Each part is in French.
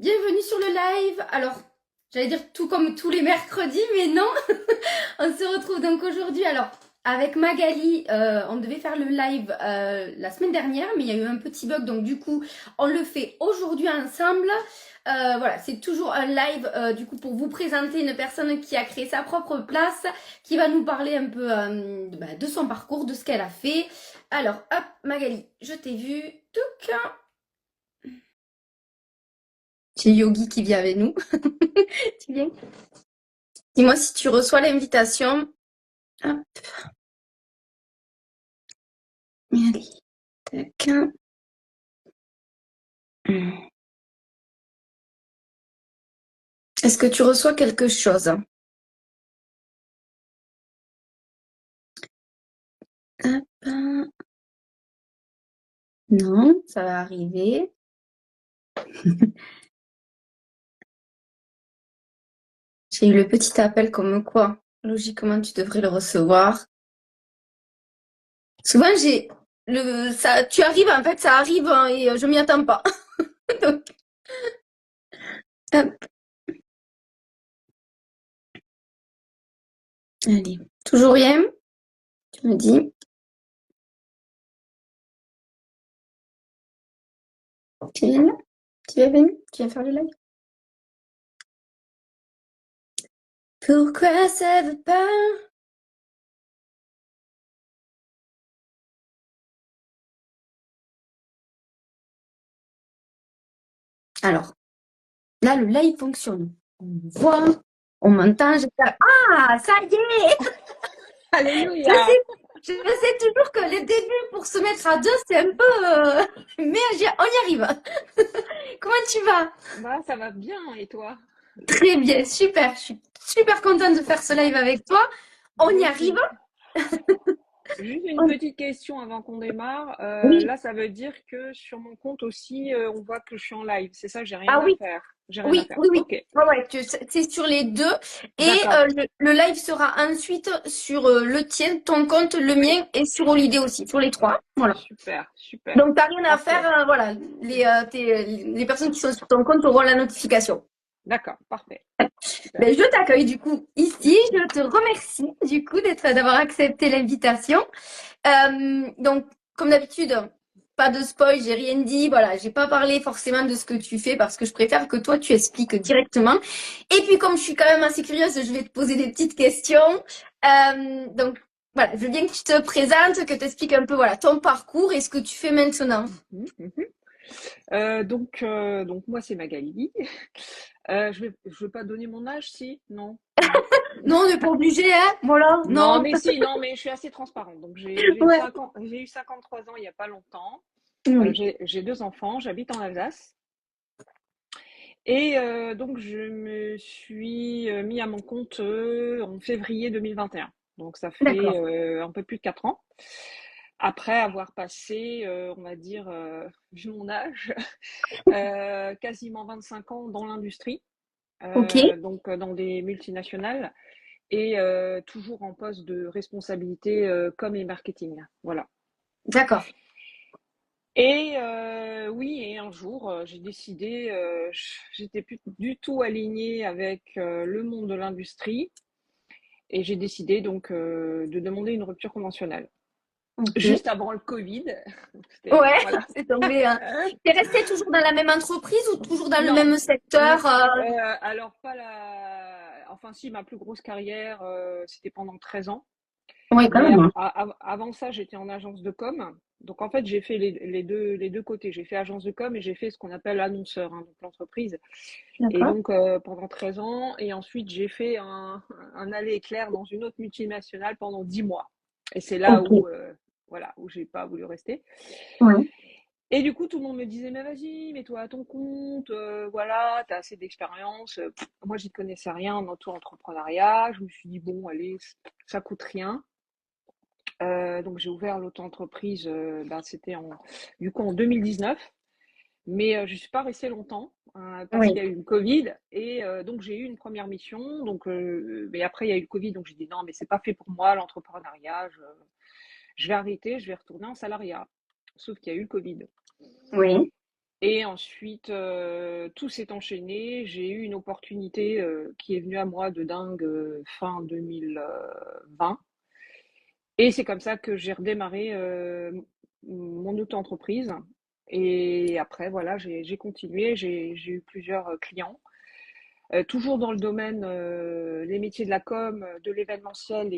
Bienvenue sur le live. Alors, j'allais dire tout comme tous les mercredis, mais non. On se retrouve donc aujourd'hui. Alors, avec Magali, on devait faire le live la semaine dernière, mais il y a eu un petit bug, donc du coup, on le fait aujourd'hui ensemble. Voilà, c'est toujours un live du coup pour vous présenter une personne qui a créé sa propre place, qui va nous parler un peu de son parcours, de ce qu'elle a fait. Alors, hop, Magali, je t'ai vu. Touc. C'est Yogi qui vient avec nous. Tu viens? Dis-moi si tu reçois l'invitation. Hop, allez. Tac. Est-ce que tu reçois quelque chose? Hop. Non, ça va arriver. J'ai eu le petit appel comme quoi, logiquement, tu devrais le recevoir. Souvent, tu arrives, en fait, ça arrive hein, et je m'y attends pas. Donc, hop, allez. Toujours rien? Tu me dis. Tu viens là? Tu viens venir? Tu viens faire le live? Pourquoi ça veut pas? Alors, là, le live fonctionne. On me voit, on m'entend. Ah, ça y est! Je Alléluia. sais, je sais toujours que les débuts pour se mettre à deux, c'est un peu. Mais on y arrive. Comment tu vas? Bah, ça va bien, et toi? Très bien, super. Je suis super contente de faire ce live avec toi. On Moi y arrive. aussi. Juste une On- petite question avant qu'on démarre. Oui. Là, ça veut dire que sur mon compte aussi, on voit que je suis en live. C'est ça, j'ai rien Ah à oui, faire. J'ai rien à oui, faire. oui, oui. Ok, Ouais, ouais, c'est sur les deux. Et d'accord. le live sera ensuite sur le tien, ton compte, le Oui, mien et sur Holiday aussi, sur les trois. Voilà. super, super. Donc, t'as rien à faire, Parfait. voilà. Les personnes qui sont sur ton compte auront la notification. D'accord, parfait. Super. Ben, je t'accueille du coup ici. Je te remercie du coup d'avoir accepté l'invitation. Donc, comme d'habitude, pas de spoil, j'ai rien dit. Voilà, j'ai pas parlé forcément de ce que tu fais parce que je préfère que toi tu expliques directement. Et puis, comme je suis quand même assez curieuse, je vais te poser des petites questions. Donc, voilà, je veux bien que tu te présentes, que tu expliques un peu voilà ton parcours et ce que tu fais maintenant. Mhm, mhm. Donc moi, c'est Magali. Je vais pas donner mon âge, si? Non, non. Non, on n'est pas obligé, hein? Voilà, Non, non. mais si, non, mais je suis assez transparente. Donc, j'ai eu Ouais. 53 ans il n'y a pas longtemps. Oui. J'ai deux enfants, j'habite en Alsace. Et donc, je me suis mis à mon compte en février 2021. Donc, ça fait D'accord. un peu plus de 4 ans. Après avoir passé, on va dire, vu mon âge, quasiment 25 ans dans l'industrie, Ok. donc dans des multinationales, et toujours en poste de responsabilité com et marketing. Voilà. D'accord. Et oui, et un jour, j'ai décidé, j'étais plus du tout alignée avec le monde de l'industrie, et j'ai décidé donc de demander une rupture conventionnelle. Ok. Juste avant le Covid, Ouais, voilà. c'est tombé. T'es resté toujours dans la même entreprise ou toujours dans le Non, même secteur? alors pas la. Enfin, si, ma plus grosse carrière, c'était pendant 13 ans. Oui, quand Mais même. avant ça, j'étais en agence de com. Donc en fait, j'ai fait les deux côtés. J'ai fait agence de com et j'ai fait ce qu'on appelle annonceur, hein, donc l'entreprise. Et D'accord. donc pendant 13 ans. Et ensuite, j'ai fait un aller éclair dans une autre multinationale pendant 10 mois. Et c'est là Ok. où, voilà, où j'ai pas voulu rester. Ouais. Et du coup, tout le monde me disait, mais vas-y, mets-toi à ton compte, voilà, t'as assez d'expérience. Moi, j'y connaissais rien en auto-entrepreneuriat. Je me suis dit, bon, allez, ça coûte rien. Donc j'ai ouvert l'auto-entreprise, c'était du coup en 2019, mais je ne suis pas restée longtemps parce Oui. qu'il y a eu le Covid et donc j'ai eu une première mission. Donc, mais après il y a eu le Covid, donc j'ai dit non, mais c'est pas fait pour moi l'entrepreneuriat. Je vais arrêter, je vais retourner en salariat. Sauf qu'il y a eu le Covid. Oui. Et ensuite, tout s'est enchaîné. J'ai eu une opportunité qui est venue à moi de dingue fin 2020. Et c'est comme ça que j'ai redémarré mon auto-entreprise. Et après, voilà, j'ai continué. J'ai eu plusieurs clients. Toujours dans le domaine les métiers de la com, de l'événementiel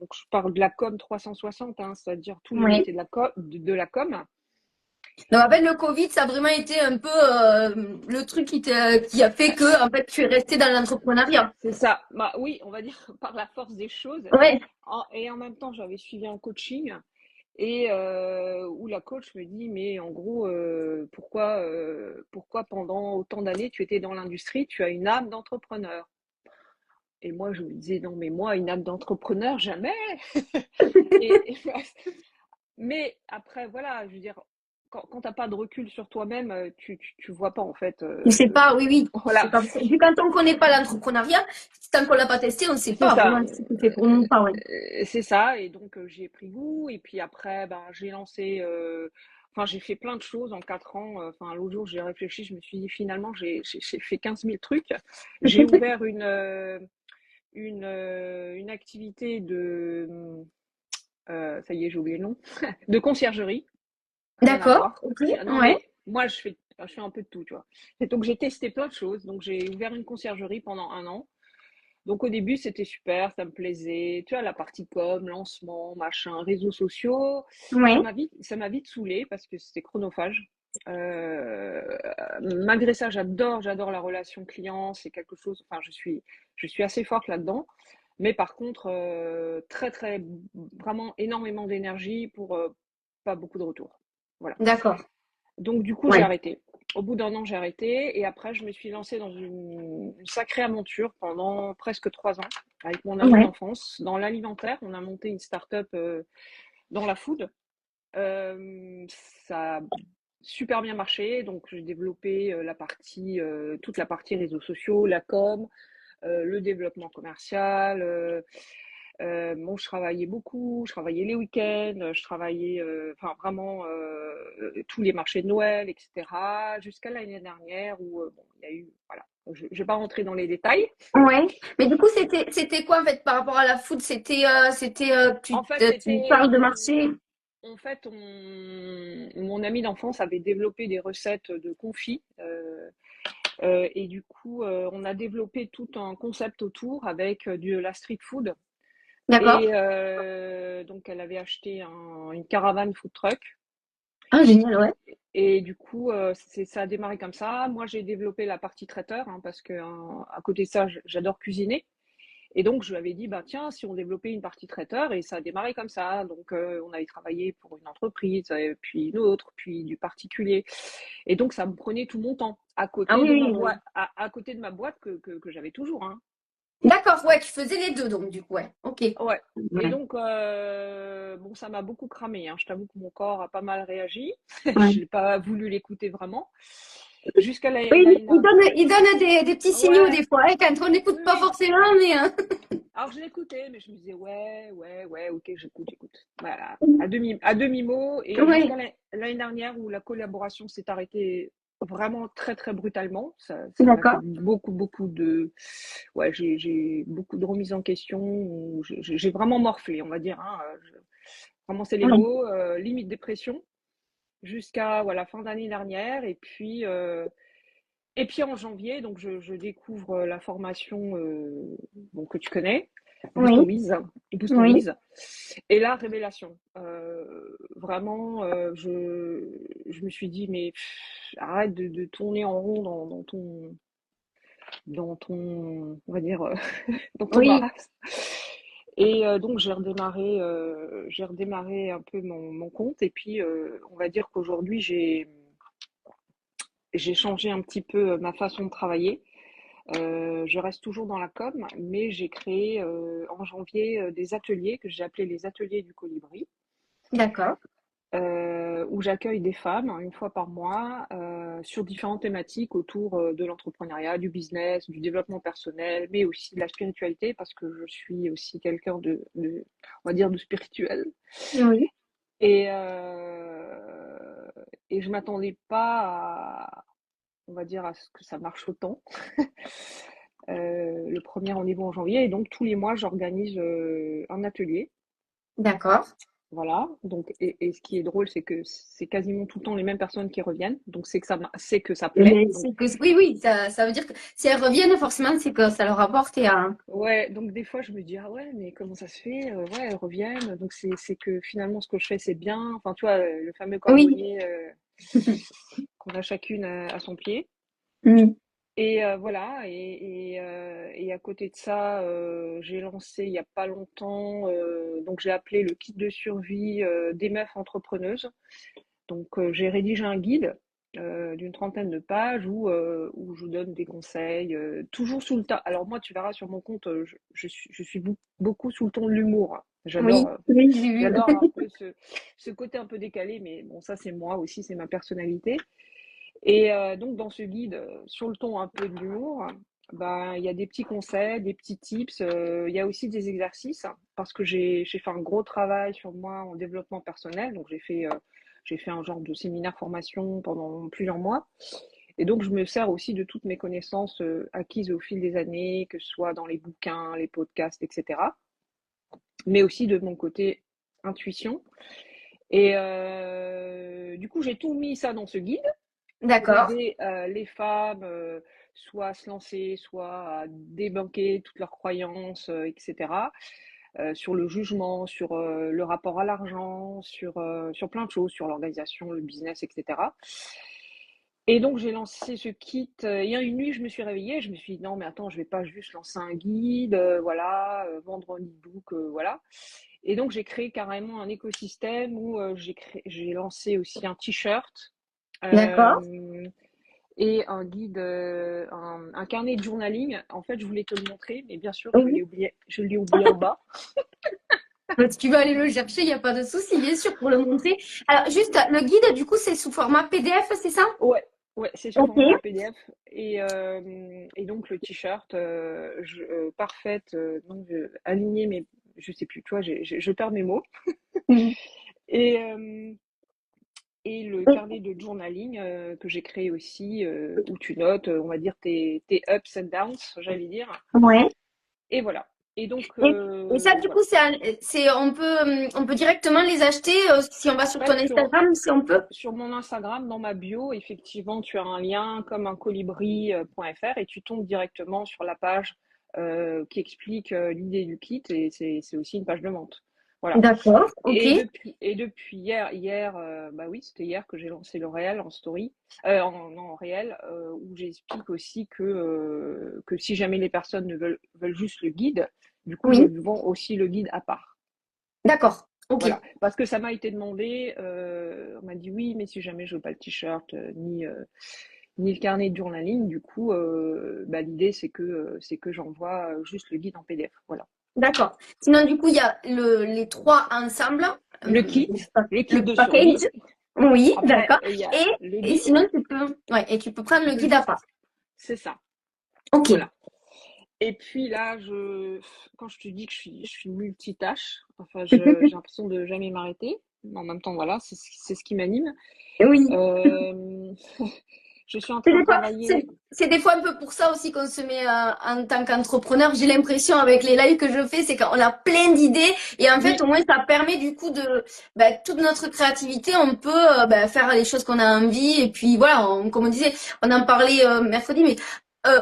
donc je parle de la com 360, hein, c'est-à-dire tous les Oui. métiers de la com. Donc en fait, le Covid, ça a vraiment été un peu le truc qui a fait que en fait, tu es resté dans l'entrepreneuriat. C'est ça. Bah oui, on va dire par la force des choses. Ouais. Et en même temps, j'avais suivi un coaching où la coach me dit, mais en gros, pourquoi pendant autant d'années tu étais dans l'industrie, tu as une âme d'entrepreneur. Et moi, je me disais, non, mais moi, une âme d'entrepreneur, jamais. Et, mais après, voilà, je veux dire, quand t'as pas de recul sur toi-même, tu vois pas en fait. Je sais pas, oui, oui. C'est Voilà, pas... Vu quand on connaît pas l'entrepreneuriat, tant qu'on l'a pas testé, on sait c'est pas ça. vraiment si c'est fait pour nous ou pas, ouais. C'est ça. Et donc, j'y ai pris goût. Et puis après, ben, j'ai lancé. Enfin, j'ai fait plein de choses en 4 ans. Enfin, l'autre jour, j'ai réfléchi. Je me suis dit, finalement, j'ai fait 15 000 trucs. J'ai ouvert une activité ça y est, j'ai oublié le nom, de conciergerie. Rien à D'accord, voir. ok, Non, ouais. mais moi, je fais un peu de tout, tu vois. Et donc, j'ai testé plein de choses. Donc, j'ai ouvert une conciergerie pendant 1 an. Donc, au début, c'était super, ça me plaisait. Tu vois, la partie com, lancement, machin, réseaux sociaux. Ouais. Ça m'a vite saoulée parce que c'était chronophage. Euh, Malgré ça, j'adore la relation client. C'est quelque chose, enfin, je suis assez forte là-dedans. Mais par contre, très, très, vraiment énormément d'énergie pour pas beaucoup de retours. Voilà. D'accord. Donc, du coup, j'ai Ouais. arrêté. Au bout d'1 an, j'ai arrêté. Et après, je me suis lancée dans une sacrée aventure pendant presque 3 ans avec mon ami Ouais. d'enfance. Dans l'alimentaire, on a monté une start-up dans la food. Ça a super bien marché. Donc, j'ai développé toute la partie réseaux sociaux, la com, le développement commercial. Bon, je travaillais beaucoup, je travaillais les week-ends, je travaillais enfin vraiment tous les marchés de Noël, etc. Jusqu'à l'année dernière où bon, il y a eu, voilà, je ne vais pas rentrer dans les détails. Ouais. Mais du coup, c'était quoi en fait par rapport à la food? En fait, Tu parles de marché? mon ami d'enfance avait développé des recettes de confits et du coup, on a développé tout un concept autour avec de la street food. D'accord. Et donc, elle avait acheté une caravane food truck. Ah, génial, ouais. Et du coup, ça a démarré comme ça. Moi, j'ai développé la partie traiteur hein, parce que à côté de ça, j'adore cuisiner. Et donc, je lui avais dit, bah tiens, si on développait une partie traiteur, et ça a démarré comme ça. Donc, on avait travaillé pour une entreprise, puis une autre, puis du particulier. Et donc, ça me prenait tout mon temps à Ah côté oui, de ma oui, boîte, oui. à côté de ma boîte que j'avais toujours. Hein. D'accord, ouais, tu faisais les deux donc du coup, ouais. Ok. Ouais. Et Ouais. donc, bon, ça m'a beaucoup cramé. Hein. Je t'avoue que mon corps a pas mal réagi. Ouais. Je n'ai pas voulu l'écouter vraiment. Jusqu'à Oui, l'année dernière. il donne des petits signaux Ouais, des fois, hein, quand on n'écoute oui, pas oui. forcément, mais Alors, je l'écoutais, mais je me disais, ouais, ouais, ouais, ok, j'écoute. Voilà, à demi-mot. Et ouais. jusqu'à l'année dernière où la collaboration s'est arrêtée vraiment très, très brutalement. Ça m'a fait D'accord. beaucoup, beaucoup de. Ouais, j'ai beaucoup de remises en question. Où j'ai vraiment morflé, on va dire. Hein. Vraiment, c'est les Ouais. mots. Limite dépression. Jusqu'à voilà, fin d'année dernière. Et puis en janvier, donc je découvre la formation bon, que tu connais, Boost on Oui. Biz, Boost on Oui. Biz. Et là, révélation. Vraiment, je me suis dit, mais arrête de tourner en rond dans ton, on va dire, dans ton Oui. marasme. Et donc j'ai redémarré un peu mon compte. Et puis, on va dire qu'aujourd'hui, j'ai changé un petit peu ma façon de travailler. Je reste toujours dans la com, mais j'ai créé en janvier des ateliers que j'ai appelés les ateliers du colibri, D'accord. où j'accueille des femmes une fois par mois sur différentes thématiques autour de l'entrepreneuriat, du business, du développement personnel, mais aussi de la spiritualité, parce que je suis aussi quelqu'un on va dire, de spirituel. Oui. Et, et je m'attendais pas à, on va dire, à ce que ça marche autant. Le premier rendez-vous en janvier, et donc tous les mois, j'organise un atelier. D'accord. Voilà. Donc, et ce qui est drôle, c'est que c'est quasiment tout le temps les mêmes personnes qui reviennent. Donc, c'est que ça plaît. Mais Donc, oui, oui, ça veut dire que si elles reviennent, forcément, c'est que ça leur apporte et ouais. Donc, des fois, je me dis, ah ouais, mais comment ça se fait? Ouais, elles reviennent. Donc, c'est que finalement, ce que je fais, c'est bien. Enfin, tu vois, le fameux oui. cordonnier qu'on a chacune à son pied. Mm. Et voilà, et à côté de ça, j'ai lancé il y a pas longtemps, donc j'ai appelé le kit de survie des meufs entrepreneuses. Donc j'ai rédigé un guide d'une trentaine de pages où je vous donne des conseils, toujours sous le tas. Alors moi, tu verras sur mon compte, je suis beaucoup sous le ton de l'humour. Oui, oui, j'ai vu. J'adore un peu ce côté un peu décalé, mais bon, ça c'est moi aussi, c'est ma personnalité. Et donc dans ce guide, sur le ton un peu de l'humour, ben, il y a des petits conseils, des petits tips, il y a aussi des exercices, hein, parce que j'ai fait un gros travail sur moi en développement personnel. Donc j'ai fait un genre de séminaire formation pendant plusieurs mois. Et donc je me sers aussi de toutes mes connaissances acquises au fil des années, que ce soit dans les bouquins, les podcasts, etc. Mais aussi de mon côté intuition. Et du coup, j'ai tout mis ça dans ce guide pour D'accord. aider les femmes, soit à se lancer, soit à débunker toutes leurs croyances, etc. Sur le jugement, sur le rapport à l'argent, sur plein de choses, sur l'organisation, le business, etc. Et donc j'ai lancé ce kit. Il y a une nuit, je me suis réveillée, je me suis dit non mais attends, je vais pas juste lancer un guide, voilà, vendre un e-book, voilà. Et donc j'ai créé carrément un écosystème où j'ai lancé aussi un t-shirt. D'accord. Euh, et un guide, un carnet de journaling. En fait, je voulais te le montrer, mais bien sûr, Oui. je l'ai oublié en bas. Si tu veux aller le chercher, il n'y a pas de souci, bien sûr, pour le montrer. Alors, juste, le guide, du coup, c'est sous format PDF, c'est ça? Ouais, ouais, c'est sous Ok. format PDF. Et donc, le t-shirt, parfaite, donc, aligné, mais je sais plus, tu vois, je perds mes mots. Mhm. Et, euh, et le carnet de journaling que j'ai créé aussi, où tu notes, on va dire, tes ups and downs, j'allais dire. Ouais. Et voilà. Et donc, Et ça, du voilà. coup, on peut directement les acheter si on va En sur ton fait, Instagram, si on peut. sur mon Instagram, dans ma bio, effectivement, tu as un lien comme un colibri.fr et tu tombes directement sur la page qui explique l'idée du kit et c'est aussi une page de vente. Voilà. D'accord, ok. Et depuis hier, bah oui, c'était hier que j'ai lancé le réel en story, non, en réel, où j'explique aussi que si jamais les personnes ne veulent juste le guide, du coup, je Oui, vends aussi le guide à part. d'accord, ok. Voilà, parce que ça m'a été demandé, on m'a dit oui, mais si jamais je veux pas le t-shirt, ni le carnet de journaling, du coup, bah, l'idée c'est que j'envoie juste le guide en PDF. Voilà. D'accord. Sinon, du coup, il y a les trois ensemble, Le kit, le kit le de survie. package. Oui, Après, d'accord. il y a Et, le et guide sinon, tu peux prendre le de guide à part. c'est ça. Ok. Voilà. Et puis là, quand je te dis que je suis multitâche, enfin, j'ai l'impression de jamais m'arrêter. Mais en même temps, voilà, c'est ce qui m'anime. Oui. Euh, je suis en C'est train de des fois, travailler. c'est des fois un peu pour ça aussi qu'on se met en tant qu'entrepreneur. J'ai l'impression avec les lives que je fais, c'est qu'on a plein d'idées et en fait, au Oui, moins, ça permet du coup de toute notre créativité. On peut faire les choses qu'on a envie et puis voilà, comme on disait, on en parlait mercredi, mais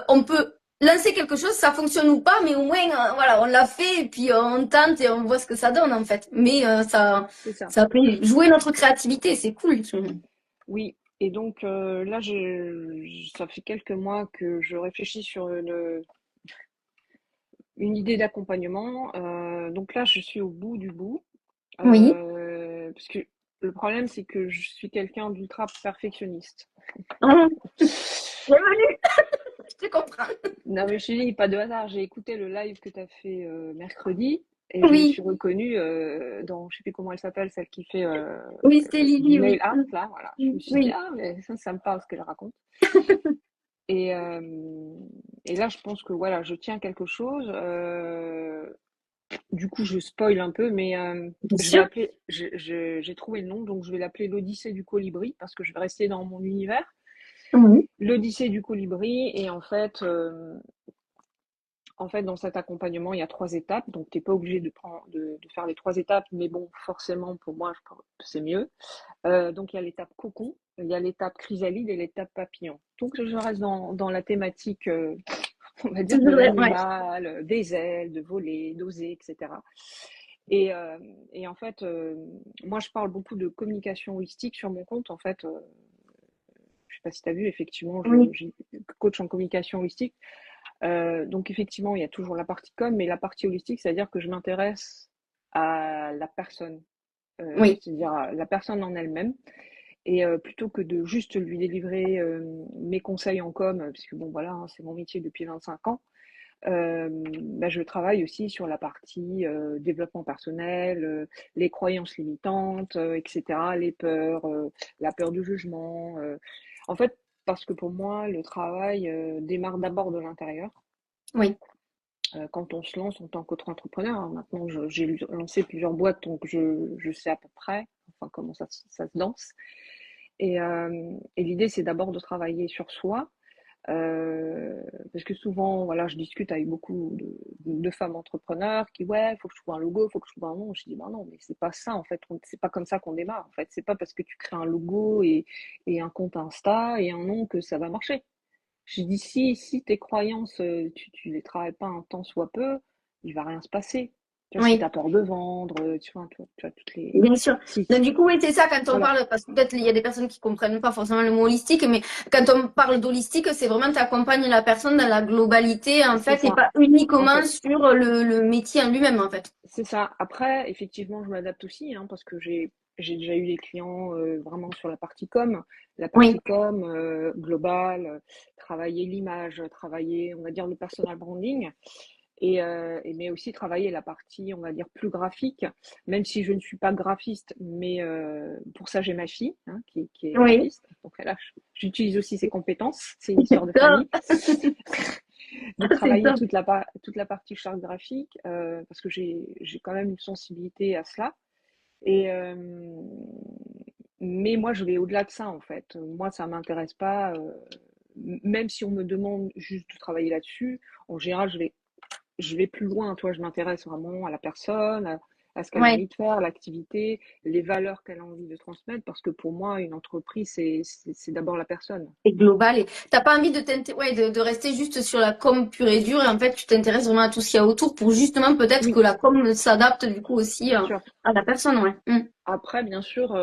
on peut lancer quelque chose, ça fonctionne ou pas, mais au moins voilà, on l'a fait et puis on tente et on voit ce que ça donne en fait. Mais c'est ça. ça fait jouer notre créativité, c'est cool. Oui. Et donc là, ça fait quelques mois que je réfléchis sur une idée d'accompagnement. Donc là, je suis au bout du bout. Oui. Parce que le problème, c'est que je suis quelqu'un d'ultra perfectionniste. Bienvenue, je te comprends. Non, mais je te dis, pas de hasard. J'ai écouté le live que tu as fait mercredi et je me Oui, suis reconnue dans, je sais plus comment elle s'appelle, celle qui fait oui, c'est du Lily, nail oui. art, là, voilà. Je me suis dit, Oui, ah, mais ça me parle ce qu'elle raconte. Et, euh, et là, je pense que voilà, je tiens quelque chose. Du coup, je spoil un peu, mais Bien je vais sûr. appeler, j'ai trouvé le nom, donc je vais l'appeler l'Odyssée du colibri parce que je vais rester dans mon univers. Oui. L'Odyssée du colibri, et en fait, dans cet accompagnement, il y a 3 étapes, donc tu n'es pas obligé de faire les 3 étapes, mais bon, forcément, pour moi, je pense que c'est mieux. Donc, il y a l'étape cocon, il y a l'étape chrysalide et l'étape papillon. Donc, je reste dans la thématique, on va dire, de Toujours, ouais. l'animal, des ailes, de voler, d'oser, etc. Et en fait, moi, je parle beaucoup de communication holistique sur mon compte. En fait, je sais pas si tu as vu, effectivement, Oui. j'ai coach en communication holistique. Donc effectivement, il y a toujours la partie com, mais la partie holistique, c'est-à-dire que je m'intéresse à la personne, Oui. c'est-à-dire à la personne en elle-même. Et plutôt que de juste lui délivrer mes conseils en com, puisque bon voilà, hein, c'est mon métier depuis 25 ans, bah, je travaille aussi sur la partie développement personnel, les croyances limitantes, etc., les peurs, la peur du jugement. En fait, parce que pour moi, le travail démarre d'abord de l'intérieur. Oui. Quand on se lance en tant qu'auto-entrepreneur, hein, maintenant j'ai lancé plusieurs boîtes, donc je sais à peu près enfin, comment ça se danse. Et l'idée, c'est d'abord de travailler sur soi, parce que souvent, voilà, je discute avec beaucoup de femmes entrepreneurs qui, ouais, faut que je trouve un logo, faut que je trouve un nom. Je dis, ben non, mais c'est pas ça, en fait. C'est pas comme ça qu'on démarre, en fait. C'est pas parce que tu crées un logo et un compte Insta et un nom que ça va marcher. Je dis, si tes croyances, tu les travailles pas un temps soit peu, il va rien se passer. Tu vois, si tu Oui. as peur de vendre, tu vois, toutes les. Bien sûr. Si, Donc, du coup, oui, c'est ça quand on voilà, parle, parce que peut-être il y a des personnes qui comprennent pas forcément le mot holistique, mais quand on parle d'holistique, c'est vraiment tu accompagnes la personne dans la globalité, en c'est fait, et ça. pas En uniquement fait, sur le métier en lui-même, en fait. c'est ça. Après, effectivement, je m'adapte aussi, hein, parce que j'ai déjà eu des clients vraiment sur la Oui, partie com globale, travailler l'image, travailler, on va dire, le personal branding, mais aussi travailler la partie, on va dire, plus graphique, même si je ne suis pas graphiste, mais pour ça, j'ai ma fille, hein, qui est oui. graphiste. Donc là, j'utilise aussi ses compétences. C'est une histoire de Top. famille. Donc C'est travailler top. toute la partie charte graphique, parce que j'ai quand même une sensibilité à cela. Et mais moi, je vais au-delà de ça, en fait. Moi, ça m'intéresse pas. Même si on me demande juste de travailler là-dessus, en général, je vais plus loin, toi, je m'intéresse vraiment à la personne, à ce qu'elle a Ouais. envie de faire, l'activité, les valeurs qu'elle a envie de transmettre, parce que pour moi, une entreprise, c'est d'abord la personne. C'est global et t'as pas envie ouais, de rester juste sur la com pure et dure et en fait tu t'intéresses vraiment à tout ce qu'il y a autour pour justement peut-être que Oui, la com s'adapte du coup aussi bien sûr. à la personne, ouais. Mm. Après, bien sûr,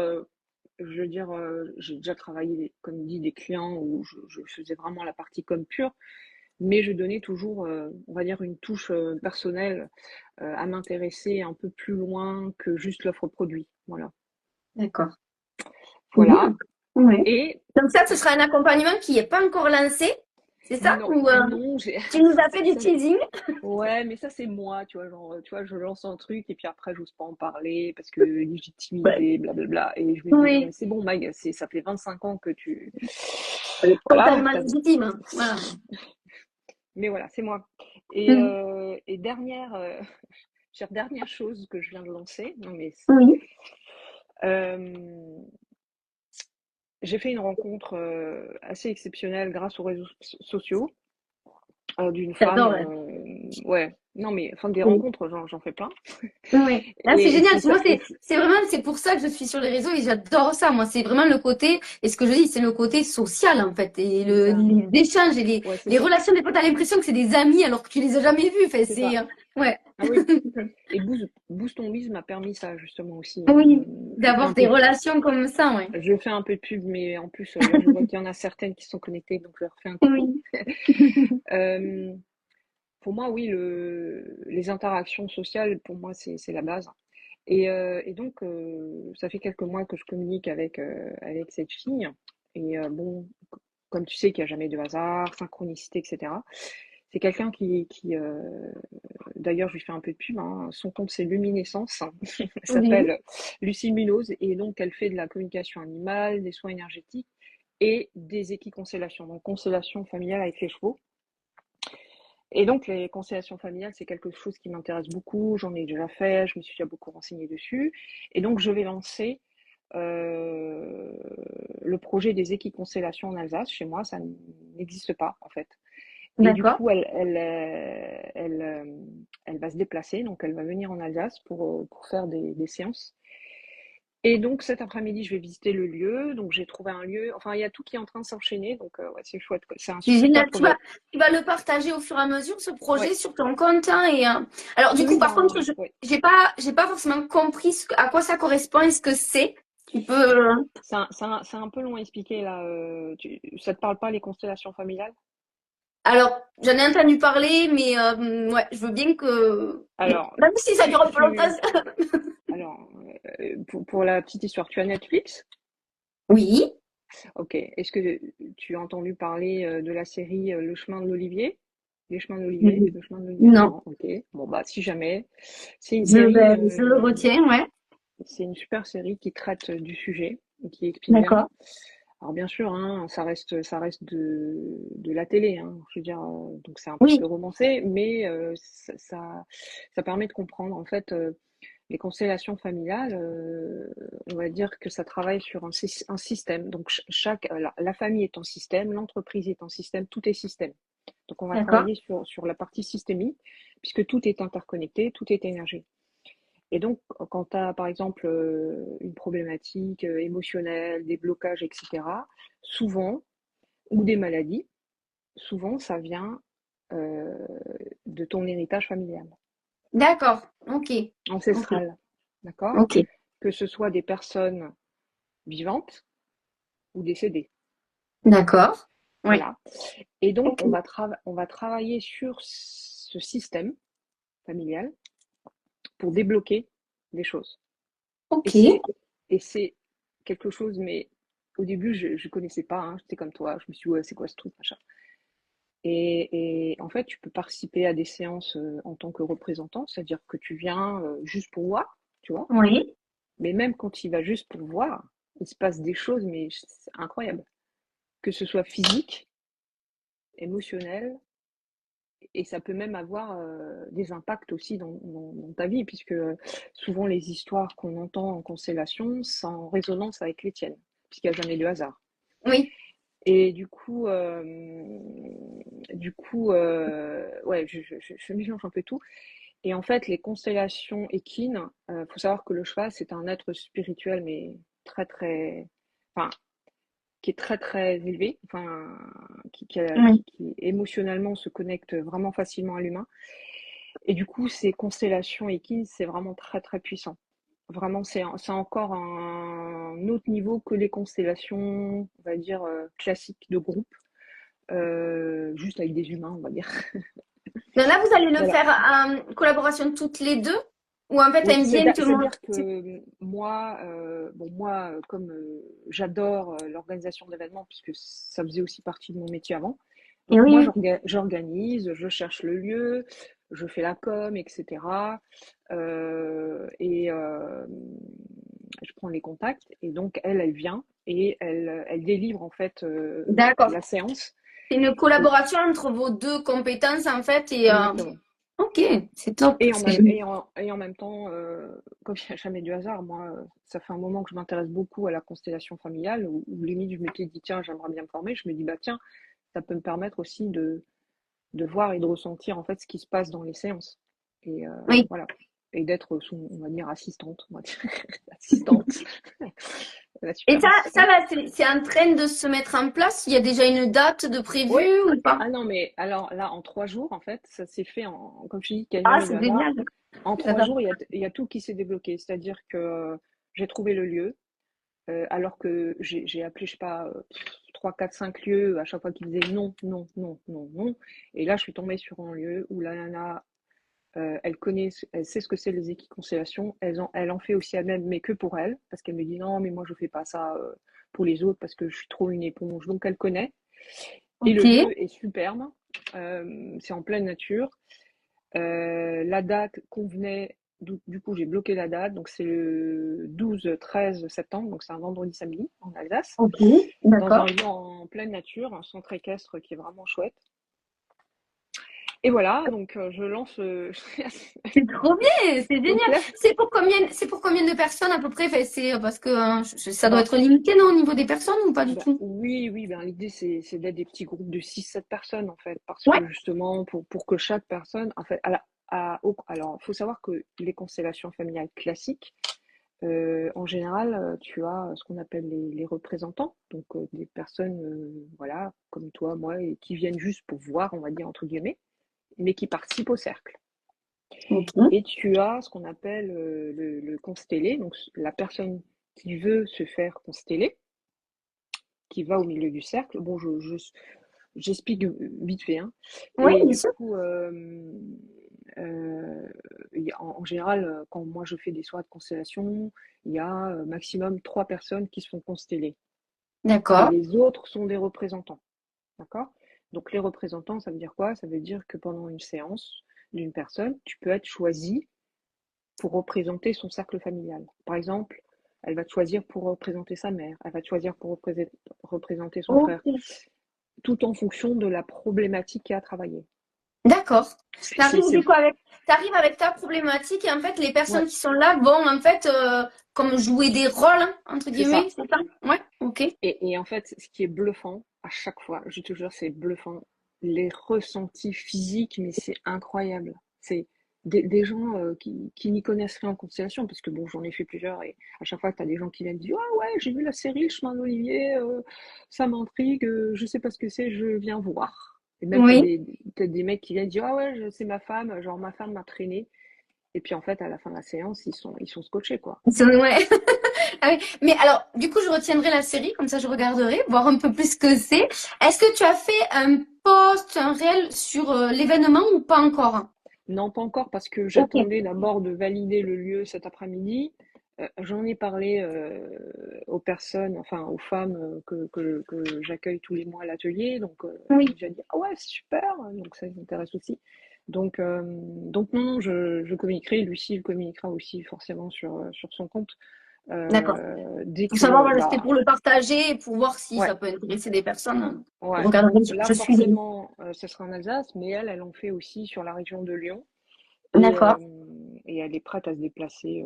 je veux dire, j'ai déjà travaillé, comme dit, des clients où je faisais vraiment la partie com pure, mais je donnais toujours, on va dire, une touche personnelle à m'intéresser un peu plus loin que juste l'offre produit. Voilà. D'accord. Voilà. Bien. Ouais. Et Donc ça, ce sera un accompagnement qui n'est pas encore lancé, c'est ça? non, Ou non, tu nous as fait du ça, teasing? ouais, mais ça c'est moi, tu vois, genre, tu vois, je lance un truc et puis après j'ose pas en parler parce que Ouais. légitimité, blablabla. Et je me dis non mais Oui, c'est bon, Mag, ça fait 25 ans que tu, c'est voilà, totalement légitime, hein. Voilà. mais voilà, c'est moi. Et, Mm. euh, et dernière, dernière chose que je viens de lancer, non mais Oui, euh, j'ai fait une rencontre assez exceptionnelle grâce aux réseaux sociaux d'une femme, j'adore. Ouais. ouais, non mais enfin des Oui. rencontres, j'en fais plein. Oui, là c'est Et génial. c'est ça, Moi c'est vraiment c'est pour ça que je suis sur les réseaux et j'adore ça. Moi c'est vraiment le côté et ce que je dis c'est le côté social en fait et c'est ça, les échanges et ouais, c'est les ça, relations. Des fois t'as l'impression que c'est des amis alors que tu les as jamais vus. Enfin c'est ça. ouais. Ah oui. Et Boost ton Biz m'a permis ça justement aussi, hein. Oui, Je fais d'avoir un peu des de, relations comme ça, ouais. je fais un peu de pub, mais en plus là je vois qu'il y en a certaines qui sont connectées, donc je leur fais un coucou. Oui. Euh, pour moi, oui, les interactions sociales, pour moi, c'est la base. Et donc, ça fait quelques mois que je communique avec cette fille. Et bon, comme tu sais qu'il n'y a jamais de hasard, synchronicité, etc. C'est quelqu'un d'ailleurs, je lui fais un peu de pub, hein, son compte c'est Luminescence, elle Oui. s'appelle Lucie Munoz, et donc elle fait de la communication animale, des soins énergétiques et des équiconstellations, donc constellation familiale avec les chevaux. Et donc, les constellations familiales, c'est quelque chose qui m'intéresse beaucoup. J'en ai déjà fait, je me suis déjà beaucoup renseignée dessus. Et donc, je vais lancer euh, le projet des équiconstellations en Alsace. Chez moi, ça n'existe pas, en fait. Et du D'accord. coup, elle va se déplacer, donc elle va venir en Alsace pour faire des séances. Et donc cet après-midi, je vais visiter le lieu. Donc j'ai trouvé un lieu, enfin il y a tout qui est en train de s'enchaîner, donc ouais, c'est chouette, quoi. C'est un C'est super génial. projet. Tu vas le partager au fur et à mesure, ce projet, Ouais, sur ton compte, hein, alors, du coup, oui, par contre, ouais. j'ai pas forcément compris à quoi ça correspond et ce que c'est. Tu peux, C'est un peu long à expliquer là. Ça te parle pas les constellations familiales? alors, j'en ai entendu parler, mais ouais, je veux bien que, Alors, même si ça dure un peu longtemps. alors pour la petite histoire, tu as Netflix? Oui. Ok. Est-ce que tu as entendu parler de la série Le chemin de l'Olivier? Les chemins de l'Olivier? Le chemin de l'Olivier? Non. Non, ok. Bon, bah, si jamais. C'est une série, Je le retiens, ouais. c'est une super série qui traite du sujet et qui explique bien. D'accord. Alors, bien sûr, hein, ça reste de la télé, hein, je veux dire, donc c'est un petit Oui. peu romancé, mais ça permet de comprendre, en fait, les constellations familiales, on va dire que ça travaille sur un système. Donc, la famille est en système, l'entreprise est en système, tout est système. Donc, on va D'accord. travailler sur la partie systémique, puisque tout est interconnecté, tout est énergie. Et donc, quand tu as, par exemple, une problématique émotionnelle, des blocages, etc., souvent, ou des maladies, souvent, ça vient euh, de ton héritage familial, D'accord. Ok. Ok. ancestral. D'accord? Ok. Que ce soit des personnes vivantes ou décédées. D'accord. Oui. Voilà. Et donc, Ok. on va travailler sur ce système familial pour débloquer des choses. Et Ok. c'est, et c'est quelque chose, mais au début, je ne connaissais pas, hein, j'étais comme toi, je me suis dit, ouais, c'est quoi ce truc, machin. Et en fait, tu peux participer à des séances en tant que représentant, c'est-à-dire que tu viens juste pour voir, tu vois. Oui. Mais même quand tu y vas juste pour voir, il se passe des choses, mais c'est incroyable. Que ce soit physique, émotionnel, et ça peut même avoir des impacts aussi dans ta vie, puisque souvent les histoires qu'on entend en constellation sont en résonance avec les tiennes, puisqu'il n'y a jamais de hasard. Oui. Et ouais, je mélange un peu tout. Et en fait, les constellations équines, faut savoir que le cheval, c'est un être spirituel, mais très, très, enfin, qui est très, très élevé, enfin, Oui. qui émotionnellement se connecte vraiment facilement à l'humain. Et du coup, ces constellations équines, c'est vraiment très, très puissant. Vraiment, c'est encore un autre niveau que les constellations, on va dire, classiques de groupe, juste avec des humains, on va dire. Donc là, vous allez le Voilà. faire en collaboration toutes les deux? Ou en fait, Oui, t'aimes bien te c'est-à-dire montrer? que moi, bon, moi, comme j'adore l'organisation d'événements, puisque ça faisait aussi partie de mon métier avant, Et donc moi, oui. j'organise, je cherche le lieu, je fais la com, etc. Et je prends les contacts, et donc elle vient et elle délivre en fait D'accord. la séance. C'est une Et, collaboration entre vos deux compétences, en fait. exactement. Ok, c'est top. Et en même temps, comme il n'y a jamais du hasard, moi, ça fait un moment que je m'intéresse beaucoup à la constellation familiale, où limite je m'étais dit, tiens, j'aimerais bien me former. Je me dis, bah tiens, ça peut me permettre aussi de voir et de ressentir en fait ce qui se passe dans les séances. Et Oui. voilà. Et d'être son, on va dire, assistante, on va dire, assistante, la Et super ça assistante. va, c'est en train de se mettre en place. Il y a déjà une date de Oui. prévue ou pas? Ah non, mais alors là, en 3 jours, en fait, ça s'est fait en, comme je dis, qu'il n'y a Ah, jamais de c'est hasard. génial. En trois D'accord. jours, il y a tout qui s'est débloqué. C'est-à-dire que j'ai trouvé le lieu, alors que j'ai appelé, je sais pas, 3, 4, 5 lieux à chaque fois qu'ils disaient non, non, non, non, non. Et là, je suis tombée sur un lieu où la nana, elle connaît, elle sait ce que c'est les équiconstellations. Elle en fait aussi elle-même, mais que pour elle, parce qu'elle me dit non, mais moi je fais pas ça pour les autres parce que je suis trop une éponge. Donc elle connaît. Et le Ok. lieu est superbe. C'est en pleine nature. La date convenait, du coup j'ai bloqué la date, donc c'est le 12-13 septembre, donc c'est un vendredi samedi en Alsace, Ok. dans un D'accord. lieu en pleine nature, un centre équestre qui est vraiment chouette. Et voilà, donc je lance. C'est trop bien, c'est Donc génial. là, C'est pour combien de personnes à peu près? Enfin, c'est parce que ça doit bah, être limité, non, au niveau des personnes ou pas du bah, tout? oui, oui, ben, l'idée c'est d'être des petits groupes de 6 7 personnes en fait, parce Ouais. que justement pour que chaque personne, en fait, alors il faut savoir que les constellations familiales classiques, en général, tu as ce qu'on appelle les représentants, donc des personnes, voilà, comme toi, moi, et qui viennent juste pour voir, on va dire entre guillemets, mais qui participent au cercle. Ok. Et tu as ce qu'on appelle le constellé, donc la personne qui veut se faire consteller, qui va au milieu du cercle. Bon, j'explique vite fait, hein. Oui, Et bien du sûr. coup, en général, quand moi je fais des soirées de constellation, il y a maximum 3 personnes qui se font consteller. Et D'accord. les autres sont des représentants. D'accord? Donc les représentants, ça veut dire quoi? Ça veut dire que pendant une séance d'une personne, tu peux être choisi pour représenter son cercle familial. Par exemple, elle va te choisir pour représenter sa mère, elle va te choisir pour représenter son frère, Ok. tout en fonction de la problématique qu'il y a à travailler. D'accord. C'est, T'arrives c'est, du coup avec, t'arrives avec ta problématique et en fait les personnes ouais, qui sont là vont en fait comme jouer des rôles hein, entre c'est guillemets, ça. c'est ça? Ouais. Ok. Et en fait, ce qui est bluffant, à chaque fois, je te jure, c'est bluffant. Les ressentis physiques, mais c'est incroyable. C'est des gens qui n'y connaissent rien en constellation, parce que bon, j'en ai fait plusieurs, et à chaque fois, tu as des gens qui viennent dire, ah ouais, j'ai vu la série Le Chemin d'Olivier, ça m'intrigue, je sais pas ce que c'est, je viens voir. Et même, Oui. t'as des mecs qui viennent dire, ah ouais, c'est ma femme, genre ma femme m'a traîné. Et puis en fait, à la fin de la séance, ils sont scotchés, quoi. Ouais. Ah oui. Mais alors, du coup, je retiendrai la série, comme ça je regarderai, voir un peu plus ce que c'est. Est-ce que tu as fait un post, un réel sur l'événement ou pas encore? Non, pas encore parce que Ok. j'attendais d'abord de valider le lieu cet après-midi. J'en ai parlé aux personnes, enfin aux femmes que j'accueille tous les mois à l'atelier. Donc, ils m'ont Oui. déjà dit, ah ouais, c'est super. Donc, ça les intéresse aussi. Donc non, je communiquerai. Lucie, il communiquera aussi forcément sur son compte. D'accord. Dès Pour savoir, que, voilà, c'était bah, pour le partager et pour voir si ouais, ça peut intéresser des personnes. Je ouais. regarderai, Là, je suis. forcément, ce sera en Alsace, mais elle en fait aussi sur la région de Lyon. Et, D'accord. euh, et elle est prête à se déplacer,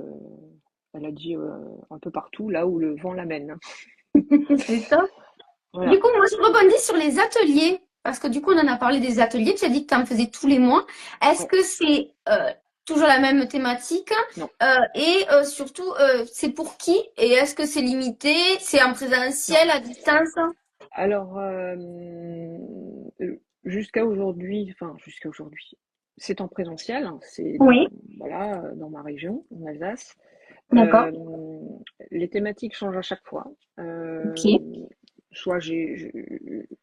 elle a dit, un peu partout, là où le vent l'amène. C'est top. Du Voilà. coup, moi, je rebondis sur les ateliers. Parce que du coup, on en a parlé des ateliers. Tu as dit que tu en faisais tous les mois. Est-ce Ouais. que c'est toujours la même thématique? Non, Et surtout, c'est pour qui? Et est-ce que c'est limité? C'est en non. présentiel, à distance? Alors, jusqu'à aujourd'hui, enfin, jusqu'à aujourd'hui, c'est en présentiel, hein, c'est Oui. voilà, dans ma région, en Alsace. D'accord. Euh, les thématiques changent à chaque fois. Ok. Soit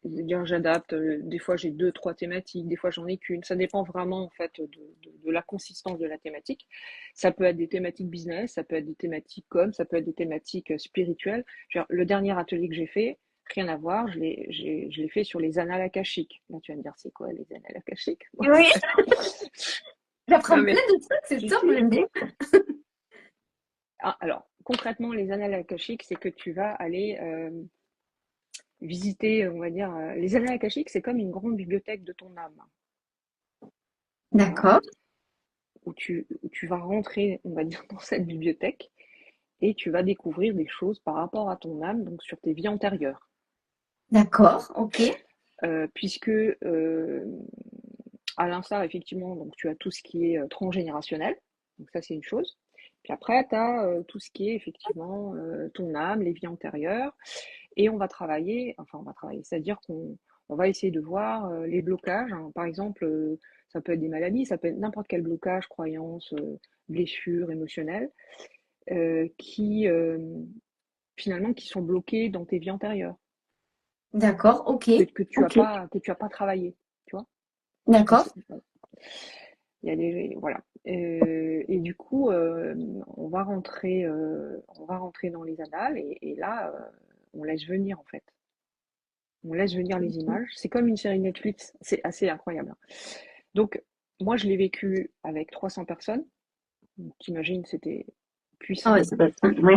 bien j'adapte. Des fois j'ai deux, trois thématiques. Des fois j'en ai qu'une. Ça dépend vraiment en fait de la consistance de la thématique. Ça peut être des thématiques business, ça peut être des thématiques com, ça peut être des thématiques spirituelles. Genre, le dernier atelier que j'ai fait, rien à voir. Je l'ai fait sur les annales akashiques. Là tu vas me dire c'est quoi les annales akashiques? Oui. Non J'apprends plein mais de trucs, c'est tu top, sais. j'aime bien. Ah, alors concrètement les annales akashiques, c'est que tu vas aller visiter, on va dire, les annales akashiques, c'est comme une grande bibliothèque de ton âme, voilà, D'accord. où tu vas rentrer, on va dire, dans cette bibliothèque et tu vas découvrir des choses par rapport à ton âme, donc sur tes vies antérieures. D'accord. Ok. Puisque, à l'instar, effectivement, donc tu as tout ce qui est transgénérationnel, donc ça c'est une chose. Puis après, tu as tout ce qui est effectivement ton âme, les vies antérieures, et on va travailler, c'est-à-dire qu'on va essayer de voir les blocages, hein. Par exemple, ça peut être des maladies, ça peut être n'importe quel blocage, croyance, blessure émotionnelle, qui finalement qui sont bloqués dans tes vies antérieures, D'accord. Ok. que tu as Ok. pas que tu as pas travaillé, tu vois. Donc D'accord. il y a voilà. Et du coup, on va rentrer dans les annales et là, on laisse venir en fait. On laisse venir les images. C'est comme une série Netflix. C'est assez incroyable, hein. Donc, moi, je l'ai vécu avec 300 personnes. Donc, t'imagines, c'était Ah puissant. ouais, c'est pas ça. Oui.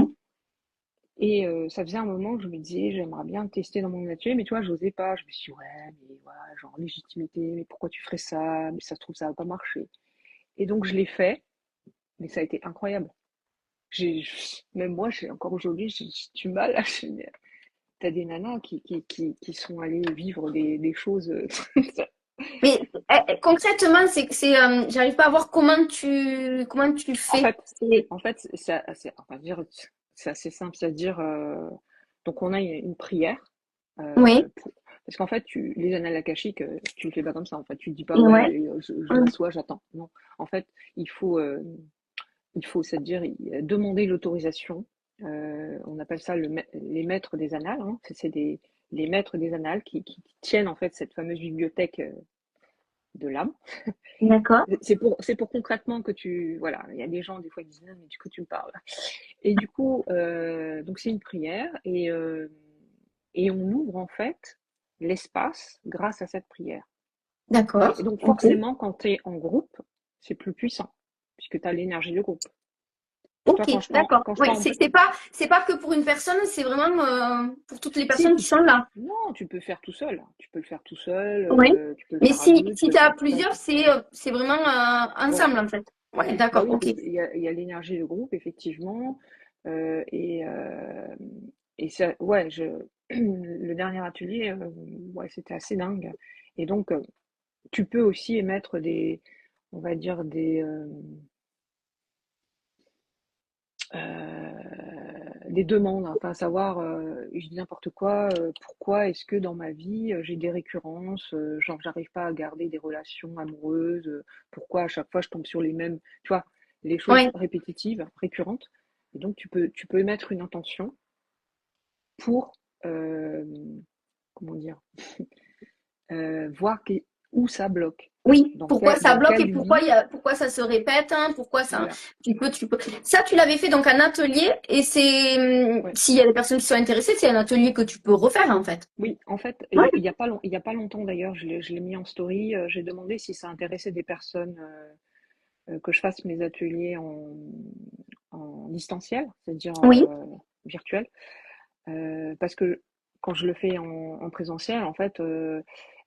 Et ça faisait un moment que je me disais, j'aimerais bien le tester dans mon atelier, mais tu vois, j'osais pas. Je me suis dit, ouais, mais voilà, genre légitimité, mais pourquoi tu ferais ça? Mais ça se trouve, ça va pas marcher. Et donc, je l'ai fait, mais ça a été incroyable. J'ai, même moi, encore aujourd'hui, j'ai du mal à. T'as des nanas qui sont allées vivre des choses. Mais concrètement, j'arrive pas à voir comment tu En fais. fait, on va dire, c'est assez simple, c'est-à-dire, donc on a une prière, Oui, parce qu'en fait, les annales akashiques, tu le fais pas comme ça. En fait, tu te dis pas ouais, ouais, allez, je m'assois, j'attends. Non, en fait, il faut, euh, c'est-à-dire demander l'autorisation. On appelle ça les maîtres des annales. Hein. C'est les maîtres des annales qui tiennent en fait cette fameuse bibliothèque de l'âme. d'accord. C'est pour concrètement que voilà, il y a des gens, des fois, ils disent, non, mais du coup, tu me parles. Et du coup, donc c'est une prière et on ouvre en fait l'espace grâce à cette prière. Et D'accord. donc, Ok. forcément, quand tu es en groupe, c'est plus puissant puisque tu as l'énergie de groupe. Toi, Ok, quand je d'accord. quand je Oui, t'en, c'est pas que pour une personne, c'est vraiment pour toutes les si, personnes qui sont là. non, tu peux faire tout seul. Tu peux le faire tout seul, Oui. tu peux le Mais faire à deux, tu si peux le tu as faire tout seul. plusieurs, c'est vraiment Voilà. ensemble en fait. Ouais, Bah d'accord, oui, ok. parce qu'il y a l'énergie de groupe, effectivement. euh, et, euh, et ça, ouais, le dernier atelier, ouais, c'était assez dingue. Et donc, tu peux aussi émettre on va dire, des demandes, hein, enfin, savoir, je dis n'importe quoi, pourquoi est-ce que dans ma vie, j'ai des récurrences, genre, j'arrive pas à garder des relations amoureuses, pourquoi à chaque fois je tombe sur les mêmes, tu vois, les choses Oui. répétitives, récurrentes. Et donc, tu peux émettre une intention pour, comment dire, voir où ça bloque, Oui, dans pourquoi quelle, ça dans bloque et quelle vie, pourquoi ça se répète, hein, pourquoi ça, voilà. tu peux. Ça, tu l'avais fait donc un atelier et Ouais. s'il y a des personnes qui sont intéressées, c'est un atelier que tu peux refaire en fait. Oui, en fait, Oui, il y a pas longtemps d'ailleurs, je l'ai mis en story, j'ai demandé si ça intéressait des personnes que je fasse mes ateliers en distanciel, c'est-à-dire oui, virtuel, parce que quand je le fais en présentiel, en fait,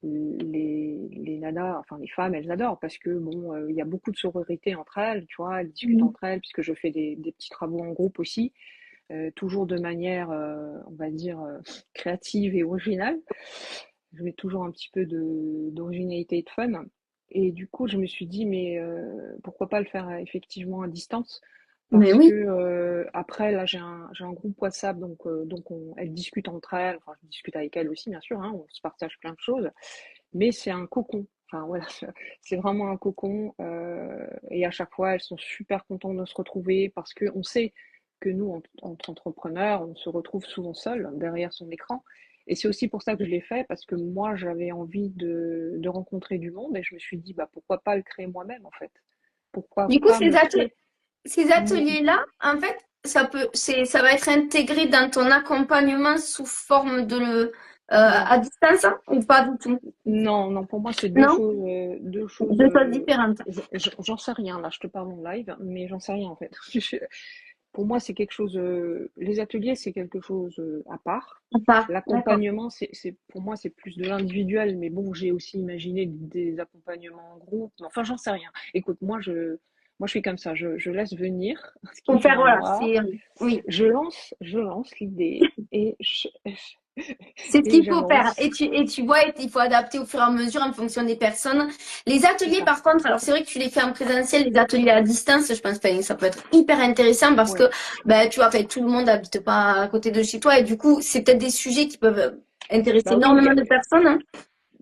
les nanas, enfin les femmes, elles adorent parce que bon, il y a beaucoup de sororité entre elles, tu vois, elles discutent oui. entre elles puisque je fais des petits travaux en groupe aussi, toujours de manière, on va dire, créative et originale. Je mets toujours un petit peu d'originalité et de fun. Et du coup, je me suis dit, mais pourquoi pas le faire effectivement à distance? Mais Parce que oui. après, là, j'ai un groupe WhatsApp, donc elles discutent entre elles. Enfin, je discute avec elles aussi, bien sûr, hein, on se partage plein de choses. Mais c'est un cocon. Enfin, voilà, c'est vraiment un cocon. Et à chaque fois, elles sont super contentes de se retrouver parce qu'on sait que nous, entre entrepreneurs, on se retrouve souvent seul derrière son écran. Et c'est aussi pour ça que je l'ai fait, parce que moi, j'avais envie de rencontrer du monde et je me suis dit, bah, pourquoi pas le créer moi-même, en fait? Pourquoi Du coup, pas me créer ces mon... ateliers-là, en fait, ça va être intégré dans ton accompagnement sous forme Non, à distance hein, ou pas du tout? non, non, pour moi, c'est deux Non? choses, Deux choses différentes. j'en sais rien, là, je te parle en live, mais j'en sais rien, en fait. Pour moi, c'est quelque chose, les ateliers, c'est quelque chose à part. À part. D'accord. L'accompagnement, pour moi, c'est plus de l'individuel, mais bon, j'ai aussi imaginé des accompagnements en groupe. Enfin, j'en sais rien. Écoute, moi, je suis comme ça. Je laisse venir ce qui Pour faire, vient à voilà, moi. oui. Je lance l'idée C'est ce et qu'il faut faire. j'avance. Et tu vois, il faut adapter au fur et à mesure en fonction des personnes. Les C'est ateliers, ça. par contre, alors c'est vrai que tu les fais en présentiel, les ateliers à distance, je pense que ça peut être hyper intéressant parce que Ouais. ben, tu vois, en fait, tout le monde n'habite pas à côté de chez toi et du coup, c'est peut-être des sujets qui peuvent intéresser Bah oui, énormément de personnes. Hein.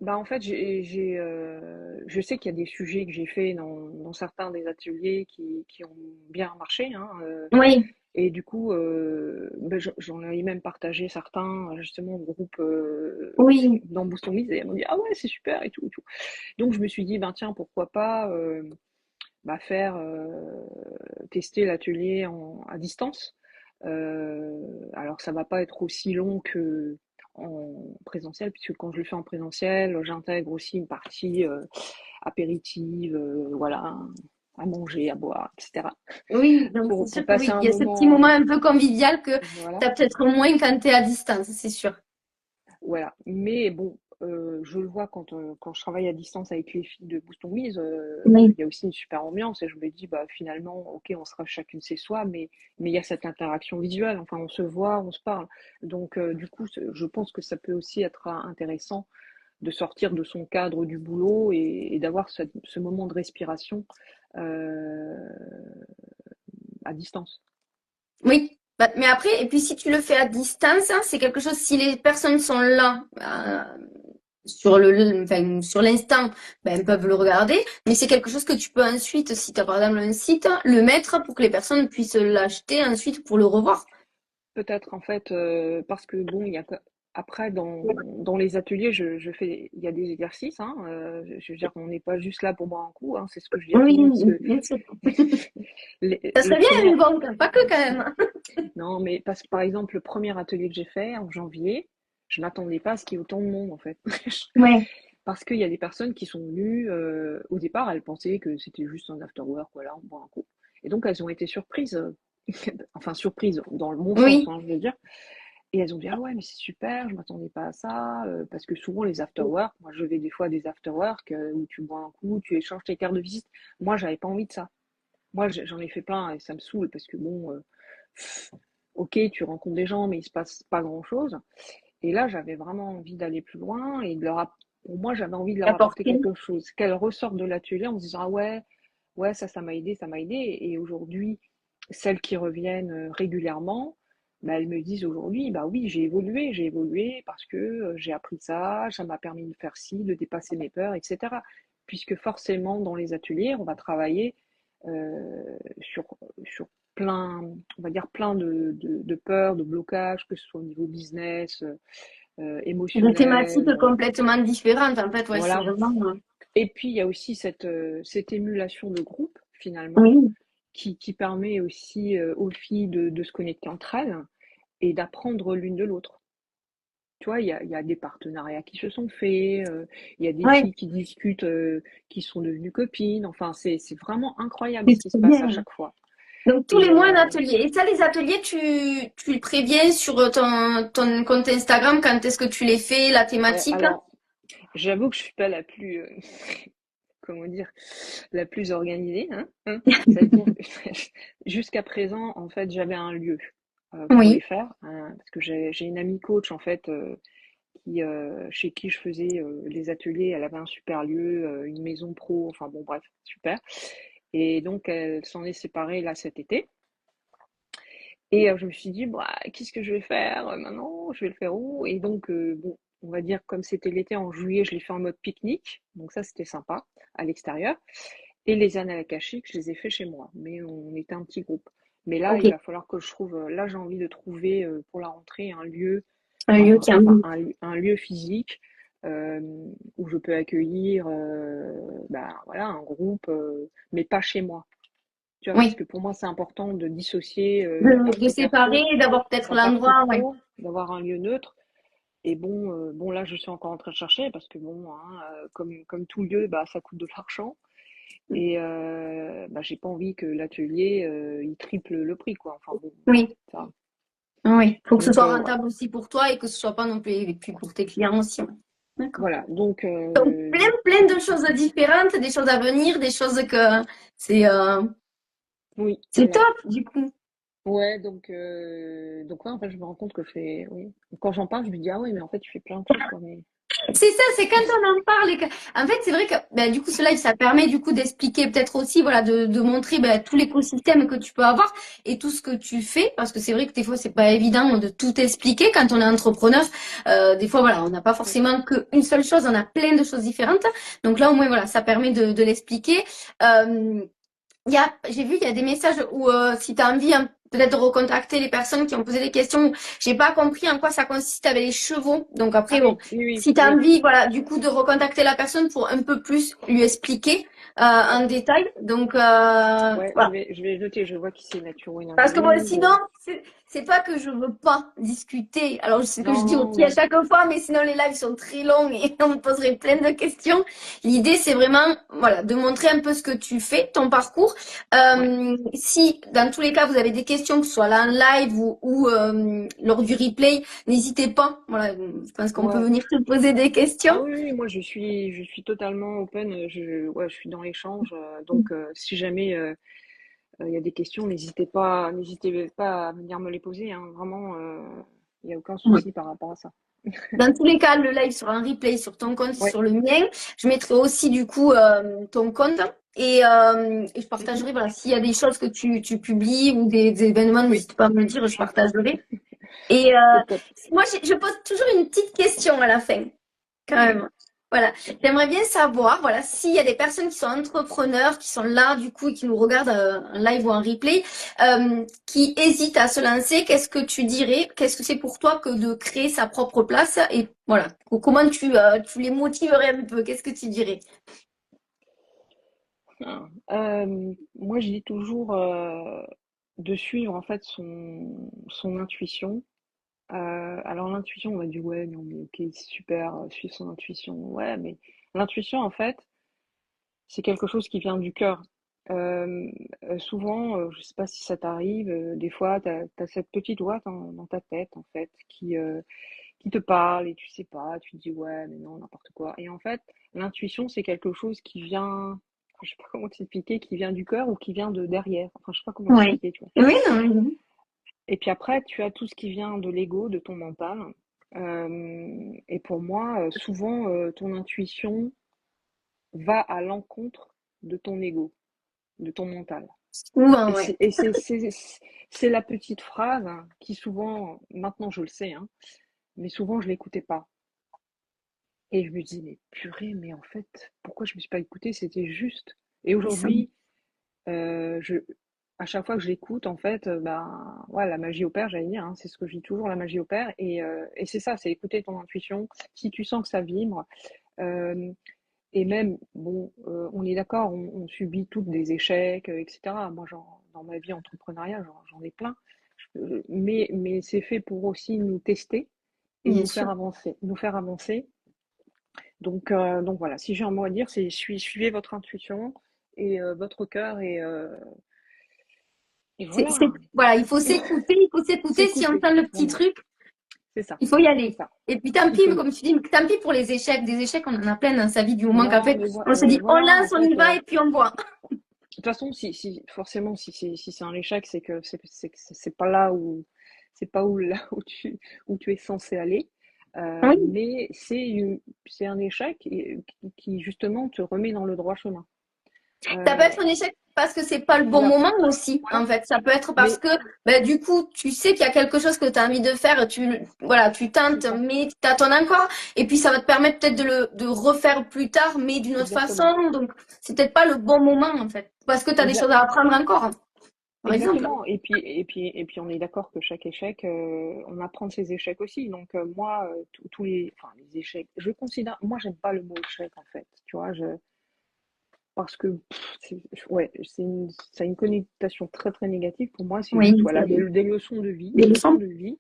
bah en fait, je sais qu'il y a des sujets que j'ai fait dans certains des ateliers qui ont bien marché, hein, Oui, et du coup, bah, j'en ai même partagé certains justement au groupe oui. dans Boost on Mise et elles m'ont dit ah ouais c'est super et tout et tout. Donc je me suis dit ben tiens pourquoi pas bah, faire tester l'atelier à distance. Alors ça va pas être aussi long que en présentiel, puisque quand je le fais en présentiel, j'intègre aussi une partie apéritive, voilà, à manger, à boire, etc. Oui, donc c'est Pour sûr que passer oui, un il y a ce petit moment moment, un peu convivial que voilà. tu as peut-être moins quand tu es à distance, c'est sûr. Voilà. Mais bon, je le vois quand je travaille à distance avec les filles de Boost on Wiz, Oui. il y a aussi une super ambiance et je me dis, bah finalement, ok, on sera chacune chez soi, mais il y a cette interaction visuelle, enfin on se voit, on se parle. Donc du coup, je pense que ça peut aussi être intéressant de sortir de son cadre du boulot et d'avoir ce moment de respiration euh, à distance. Oui. Bah, mais après, et puis si tu le fais à distance, hein, c'est quelque chose, si les personnes sont là, sur enfin, sur l'instant, ben, elles peuvent le regarder, mais c'est quelque chose que tu peux ensuite, si tu as par exemple un site, le mettre pour que les personnes puissent l'acheter ensuite pour le revoir. Peut-être en fait, parce que bon, il y a après dans les ateliers, je fais, il y a des exercices, hein, je veux dire, on n'est pas juste là pour boire un coup, hein, c'est ce que je dis à tout Oui, le monde, parce que bien sûr. les- Ça le serait bien, premier, mais bon, pas que quand même. non, mais parce par exemple, le premier atelier que j'ai fait en janvier, je m'attendais pas à ce qu'il y ait autant de monde en fait. Ouais. Parce qu'il y a des personnes qui sont venues, au départ, elles pensaient que c'était juste un after work, voilà, on boit un coup. Et donc elles ont été surprises, enfin surprises dans le bon sens, Oui. hein, je veux dire. Et elles ont dit: «Ah ouais, mais c'est super, je m'attendais pas à ça», parce que souvent les afterwork, moi je vais des fois à des afterwork, où tu bois un coup, tu échanges tes cartes de visite. Moi, j'avais pas envie de ça. Moi, j'en ai fait plein et ça me saoule parce que bon, OK, tu rencontres des gens, mais il se passe pas grand-chose. Et là, j'avais vraiment envie d'aller plus loin et de pour moi, j'avais envie de leur apporter Apporter. quelque chose, qu'elles ressortent de l'atelier en se disant: «Ah ouais, ouais, ça m'a aidé, ça m'a aidé». Et aujourd'hui, celles qui reviennent régulièrement, bah, elles me disent aujourd'hui, bah oui, j'ai évolué parce que j'ai appris ça m'a permis de faire ci, de dépasser mes peurs, etc. Puisque forcément, dans les ateliers, on va travailler sur, sur plein, on va dire plein de peurs, de blocages, que ce soit au niveau business, Des thématiques émotionnel, complètement différentes, en fait, ouais, c'est voilà. vraiment. Et puis, il y a aussi cette émulation de groupe, finalement, Oui. qui permet aussi aux filles de se connecter entre elles et d'apprendre l'une de l'autre. Tu vois, il y a des partenariats qui se sont faits, il y a des Ouais, filles qui discutent, qui sont devenues copines. Enfin, c'est vraiment incroyable c'est ce qui se trop passe à bien. chaque fois. Donc tous les Et mois un atelier. Et ça, les ateliers, tu le préviens sur ton compte Instagram quand est-ce que tu les fais, la ouais, thématique? alors, j'avoue que je suis pas la plus, comment dire, la plus organisée, hein. C'est-à-dire que jusqu'à présent, en fait, j'avais un lieu pour les Oui, faire, hein, parce que j'ai une amie coach en fait chez qui je faisais les ateliers. Elle avait un super lieu, une maison pro, enfin bon bref, super. Et donc elle s'en est séparée là cet été. Et je me suis dit, bah, qu'est-ce que je vais faire maintenant? Je vais le faire où? Et donc, bon, on va dire comme c'était l'été en juillet, je l'ai fait en mode pique-nique. Donc ça, c'était sympa, à l'extérieur. Et les annales akashiques, je les ai fait chez moi. Mais on était un petit groupe. Mais là, ok. il va falloir que je trouve, là, j'ai envie de trouver pour la rentrée un lieu, Un lieu qui a... enfin, un lieu physique euh, où je peux accueillir, bah, voilà, un groupe, mais pas chez moi. Tu vois, parce Oui, que pour moi, c'est important de dissocier la de partie séparer, perso, d'avoir peut-être la partie l'endroit, ouais. pro, d'avoir un lieu neutre. Et bon, bon là, je suis encore en train de chercher parce que bon, hein, comme tout lieu, bah, ça coûte de l'argent. Et bah, j'ai pas envie que l'atelier, il triple le prix, quoi. Enfin bon, Oui, ça. oui. Faut que ce Donc soit voilà. rentable aussi pour toi et que ce soit pas non plus, et puis pour tes clients aussi, ouais. D'accord. Voilà. Donc Donc plein de choses différentes, des choses à venir, des choses que c'est euh, oui, c'est voilà. top du coup. Ouais, donc ouais, en fait, je me rends compte que je fais, oui. Quand j'en parle, je me dis ah oui, mais en fait, tu fais plein de trucs, quoi. Mais C'est ça, c'est quand on en parle. En fait, c'est vrai que ben, du coup, ce live, ça permet du coup d'expliquer peut-être aussi, voilà, de montrer ben, tout l'écosystème que tu peux avoir et tout ce que tu fais, parce que c'est vrai que des fois, c'est pas évident de tout expliquer quand on est entrepreneur. Des fois, voilà, on n'a pas mm, forcément qu'une seule chose, on a plein de choses différentes. Donc là, au moins, voilà, ça permet de l'expliquer. Euh, j'ai vu, il y a des messages où si tu as envie peut-être de recontacter les personnes qui ont posé des questions, j'ai pas compris en quoi ça consiste avec les chevaux. Donc après, ah bon, oui, oui, oui, si tu as oui, envie, voilà, du coup, de recontacter la personne pour un peu plus lui expliquer ouais, en détail. Donc ouais, voilà. je vais noter. Je vois qui c'est Naturo Parce que bon, sinon, Énergie. c'est pas que je veux pas discuter. Alors, c'est ce que je dis Non, aussi à non. chaque fois, mais sinon les lives sont très longs et on me poserait plein de questions. L'idée, c'est vraiment, voilà, de montrer un peu ce que tu fais, ton parcours. Ouais, Si, dans tous les cas, vous avez des questions, que ce soit là en live ou lors du replay, n'hésitez pas. Voilà, je pense qu'on peut ouais. venir te poser des questions. Ah oui, oui, moi je suis totalement open. Ouais, je suis dans l'échange. Donc, si jamais il y a des questions, n'hésitez pas à venir me les poser, hein. Vraiment, il n'y a aucun Ouais. souci par rapport à ça. Dans tous les cas, le live sera un replay sur ton compte et Ouais. sur le mien. Je mettrai aussi du coup ton compte et je Mhm. partagerai, voilà, s'il y a des choses que tu publies ou des événements, Oui, n'hésite pas à me le dire, je partagerai. Et c'est top. moi, je pose toujours une petite question à la fin, quand Mhm. même. Voilà, j'aimerais bien savoir, voilà, s'il y a des personnes qui sont entrepreneurs, qui sont là du coup et qui nous regardent en live ou en replay, qui hésitent à se lancer, qu'est-ce que tu dirais? Qu'est-ce que c'est pour toi que de créer sa propre place? Et voilà, comment tu les motiverais un peu? Qu'est-ce que tu dirais? Ah. Moi, je dis toujours de suivre en fait son intuition. Alors l'intuition, on va dire ouais, non mais ok, c'est super, suivre son intuition. Ouais, mais l'intuition en fait, c'est quelque chose qui vient du cœur. Souvent, je sais pas si ça t'arrive, des fois, t'as cette petite voix dans ta tête, en fait, qui te parle et tu sais pas, tu te dis ouais, mais non, n'importe quoi. Et en fait, l'intuition, c'est quelque chose qui vient, je sais pas comment t'expliquer, qui vient du cœur ou qui vient de derrière. Enfin, je sais pas comment Oui. t'expliquer, tu vois. Oui, non, oui. Et puis après, tu as tout ce qui vient de l'ego, de ton mental. Et pour moi, souvent, ton intuition va à l'encontre de ton ego, de ton mental. Souvent, Et ouais. c'est la petite phrase hein, qui souvent, maintenant je le sais, hein, mais souvent je l'écoutais pas. Et je me dis, mais purée, mais en fait, pourquoi je me suis pas écoutée? C'était juste. Et C'est ça. aujourd'hui, je, à chaque fois que je l'écoute, en fait, ben, ouais, la magie opère, j'allais dire, hein, c'est ce que je dis toujours, la magie opère. Et c'est ça, c'est écouter ton intuition. Si tu sens que ça vibre, euh, et même, bon, on est d'accord, on subit toutes des échecs, etc. Moi, dans ma vie entrepreneuriale, j'en ai plein. Mais c'est fait pour aussi nous tester et Bien sûr. nous faire avancer. Donc voilà, si j'ai un mot à dire, c'est suivez votre intuition et votre cœur et voilà, Voilà, il faut s'écouter, il faut s'écouter. Si on s'écouter, entend le petit vraiment, truc, c'est ça, il faut y c'est aller. ça. Et puis tant Il pis, faut y... comme tu dis, tant pis pour les échecs. Des échecs, on en a plein dans sa vie du moment qu'en Non, fait, on se dit, on voilà, en lance, on y fait, va et puis on voit. de toute façon, forcément, si c'est un échec, c'est que c'est pas là où, c'est pas où, là où tu es censé aller. Oui. Mais c'est un échec qui, justement te remet dans le droit chemin. Ça peut Euh, être un échec parce que c'est pas le bon voilà, moment aussi, en voilà. fait. Ça peut être parce Mais que, ben, du coup, tu sais qu'il y a quelque chose que tu as envie de faire, voilà, tu c'est tentes, ça, mais tu t'attends encore. Et puis, ça va te permettre peut-être de refaire plus tard, mais d'une autre exactement. façon. Donc, c'est peut-être pas le bon moment, en fait. Parce que tu as des choses à apprendre encore, hein, par exemple. Exactement. Et puis, on est d'accord que chaque échec, on apprend de ses échecs aussi. Donc, moi, tous enfin, les échecs, je considère, moi, j'aime pas le mot échec, en fait. Tu vois, parce que, ouais, ça a une connotation très, très négative. Pour moi, c'est Oui, juste, voilà, des leçons de vie, des des leçons leçons. de vie.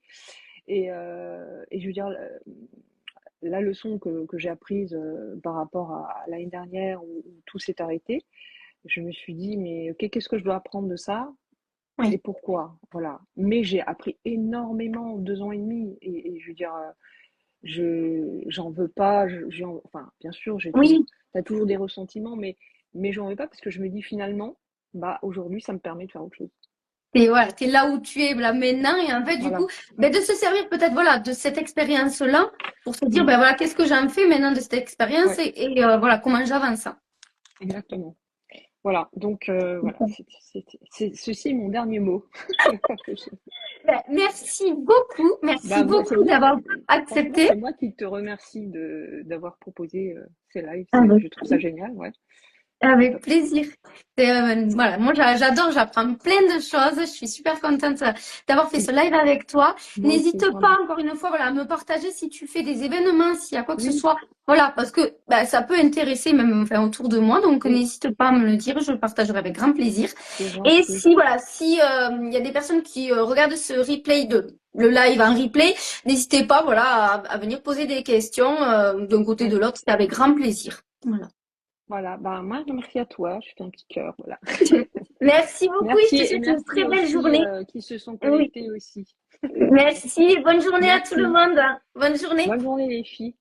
Et je veux dire, la leçon que j'ai apprise par rapport à l'année dernière où tout s'est arrêté, je me suis dit, mais ok, qu'est-ce que je dois apprendre de ça? Et Oui. pourquoi? Voilà. Mais j'ai appris énormément en 2 ans et demi. Et je veux dire, j'en veux pas. Enfin, bien sûr, Oui. t'as toujours des ressentiments, mais j'en veux pas parce que je me dis finalement, bah, aujourd'hui, ça me permet de faire autre chose. Et voilà, t'es là où tu es là maintenant et en fait du Voilà. coup ben, de se servir peut-être voilà de cette expérience-là pour se dire Mm. ben voilà qu'est-ce que j'en fais maintenant de cette expérience Ouais, et voilà comment j'avance. exactement. Voilà. Donc, voilà. Ceci est mon dernier mot. Ben, merci Bah, moi, c'est beaucoup moi, d'avoir franchement, accepté. c'est moi qui te remercie d'avoir proposé ces lives. Avec, Je trouve ça génial, ouais. Avec plaisir. Voilà, moi j'adore, j'apprends plein de choses. Je suis super contente d'avoir fait ce live avec toi. Moi aussi, N'hésite vraiment. pas, encore une fois, voilà, à me partager si tu fais des événements, s'il y a quoi que ce Oui, soit. Voilà, parce que bah, ça peut intéresser même enfin, autour de moi. Donc oui, n'hésite pas à me le dire, je le partagerai avec grand plaisir. c'est Et gentil. si voilà, si il y a des personnes qui regardent ce replay le live en replay, n'hésitez pas voilà à venir poser des questions d'un côté Oui, de l'autre, c'est avec grand plaisir. Voilà. voilà. Bah, moi, merci à toi. Je fais un petit cœur, voilà. Merci beaucoup, Merci je te et souhaite une merci très aux belle filles journée. qui se sont Oui, connectées aussi. merci. Bonne journée à tout le Merci. monde. Bonne journée. Bonne journée les filles.